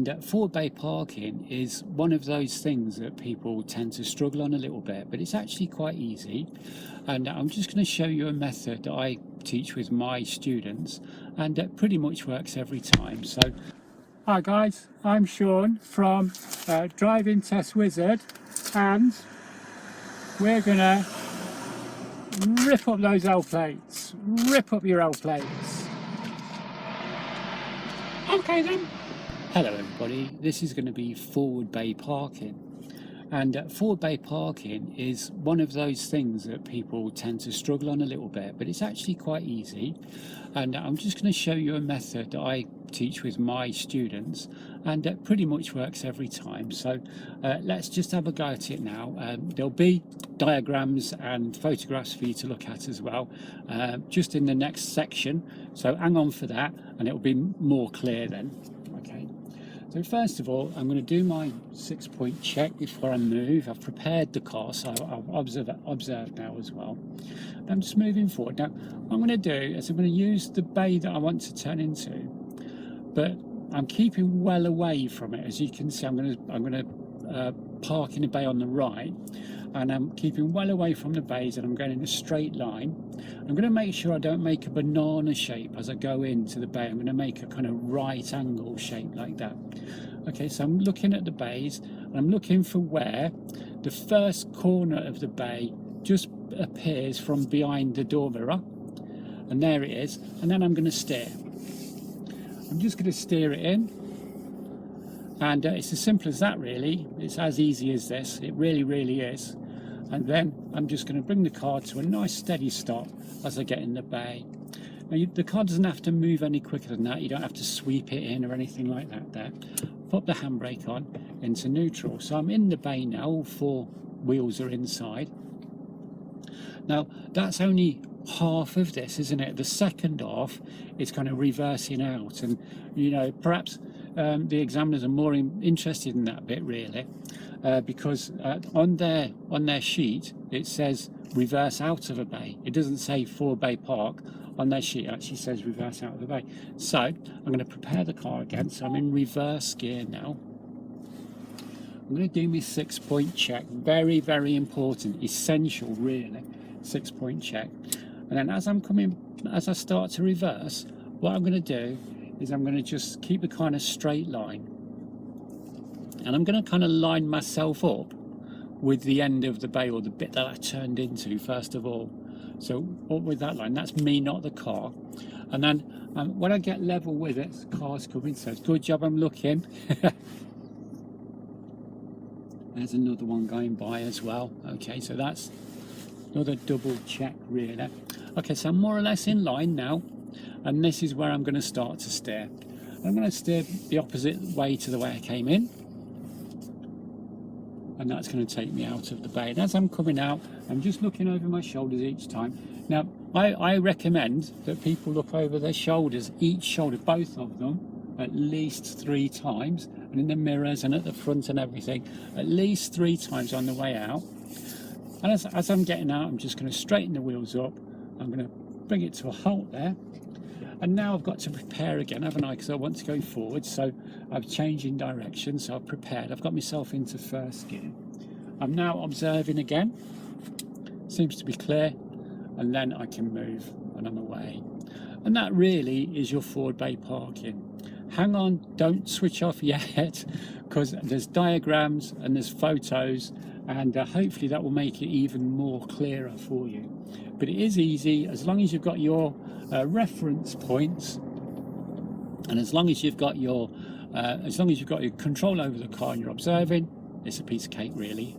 And forward bay parking is one of those things that people tend to struggle on a little bit, but it's actually quite easy. And I'm just going to show you a method that I teach with my students, and it pretty much works every time. So, hi guys, I'm Sean from Driving Test Wizard, and we're going to rip up those L plates. Rip up your L plates. Okay then. Hello everybody, this is going to be forward bay parking. And forward bay parking is one of those things that people tend to struggle on a little bit, but it's actually quite easy. And I'm just going to show you a method that I teach with my students, and it pretty much works every time. So let's just have a go at it now. There'll be diagrams and photographs for you to look at as well, just in the next section. So hang on for that, and it'll be more clear then. Okay. So first of all, I'm going to do my 6-point check before I move. I've prepared the car, so I'll observe now as well. I'm just moving forward. Now, what I'm going to do is I'm going to use the bay that I want to turn into, but I'm keeping well away from it. As you can see, I'm going to park in the bay on the right, and I'm keeping well away from the bays, and I'm going in a straight line. I'm going to make sure I don't make a banana shape as I go into the bay. I'm going to make a kind of right angle shape like that. Okay, so I'm looking at the bays, and I'm looking for where the first corner of the bay just appears from behind the door mirror, and there it is. And then I'm going to steer. I'm just going to steer it in, and it's as simple as that really. It's as easy as this. It really is. And then I'm just going to bring the car to a nice steady stop as I get in the bay. Now the car doesn't have to move any quicker than that. You don't have to sweep it in or anything like that there. Put the handbrake on into neutral. So I'm in the bay now, all 4 wheels are inside. Now that's only half of this, isn't it? The second half is kind of reversing out, and you know, perhaps the examiners are more interested in that bit really, because on their sheet it says reverse out of a bay. It doesn't say forward bay park. On their sheet it actually says reverse out of a bay. So I'm going to prepare the car again. So I'm in reverse gear now. I'm going to do my 6-point check. Very important, essential really. 6-point check. And then as I start to reverse, what I'm going to do is I'm going to just keep a kind of straight line, and I'm going to kind of line myself up with the end of the bay, or the bit that I turned into first of all. So up with that line, that's me, not the car. And then when I get level with it, the car's coming, so it's good job I'm looking. There's another one going by as well. Okay, so that's another double check really. Okay, so I'm more or less in line now, and this is where I'm going to start to steer. I'm going to steer the opposite way to the way I came in, and that's going to take me out of the bay. And as I'm coming out, I'm just looking over my shoulders each time. Now, I recommend that people look over their shoulders, each shoulder, both of them, at least 3 times, and in the mirrors and at the front and everything, at least 3 times on the way out. And as I'm getting out, I'm just going to straighten the wheels up. I'm going to bring it to a halt there. And now I've got to prepare again, haven't I? Because I want to go forward. So I've changed in direction. So I've prepared. I've got myself into first gear. I'm now observing again. Seems to be clear. And then I can move and I'm away. And that really is your forward bay parking. Hang on, don't switch off yet, because there's diagrams and there's photos, and hopefully that will make it even more clearer for you. But it is easy as long as you've got your reference points, and as long as you've got your control over the car and you're observing. It's a piece of cake really.